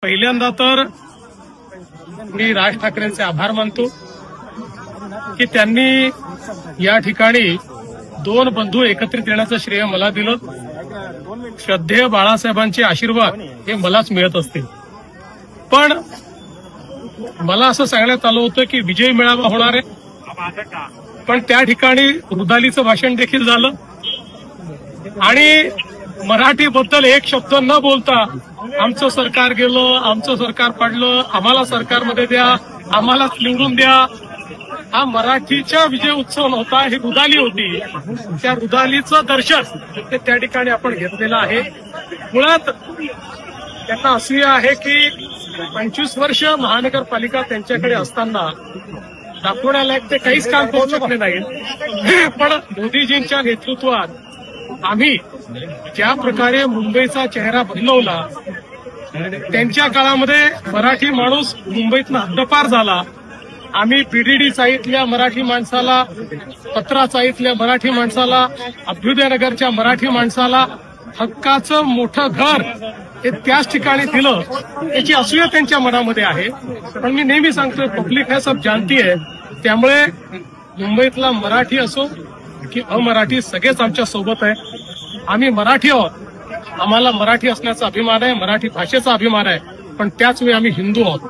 पहिल्यांदा तर मी राज ठाकरेंचे आभार मानतो की त्यांनी या ठिकाणी दोन बंधू एकत्रित येण्याचं श्रेय मला दिलं. श्रद्धेय बाळासाहेबांचे आशीर्वाद हे मलाच मिळत असतील. पण मला असं सांगण्यात आलं होतं की विजय मेळावा होणार आहे, पण त्या ठिकाणी रुदालीचं भाषण देखील झालं आणि मराठीबद्दल एक शब्द न बोलता आमचं सरकार गेलं, आमचं सरकार पडलं, आम्हाला सरकारमध्ये द्या, आम्हालाच निवडून द्या. हा मराठीचा विजय उत्सव नव्हता, ही रुदाली होती. त्या रुदालीचं दर्शन ते त्या ठिकाणी आपण घेतलेलं आहे. मुळात त्यांना असूया आहे की 25 वर्ष महानगरपालिका त्यांच्याकडे असताना दाखवण्यालायक ते काहीच काम करू शकले नाहीत. पण मोदीजींच्या नेतृत्वात आम्ही ज्या प्रकारे मुंबईचा चेहरा बदलवला, त्यांच्या काळामध्ये मराठी माणूस मुंबईतनं हद्दपार झाला. आम्ही बीडीडी चाळीतल्या मराठी माणसाला, पत्रा चाळीतल्या मराठी माणसाला, अभ्युदयनगरच्या मराठी माणसाला हक्काचं मोठं घर हे त्याच ठिकाणी दिलं. याची असूया त्यांच्या मनामध्ये आहे. पण मी नेहमी सांगतोय, पब्लिक है सब जानती है. त्यामुळे मुंबईतला मराठी असो की अमराठी सगळेच आमच्या सोबत आहे. आम्ही मराठी आहोत, आम्हाला मराठी असण्याचा अभिमान आहे, मराठी भाषेचा अभिमान आहे, पण त्याच वेळी आम्ही हिंदू आहोत.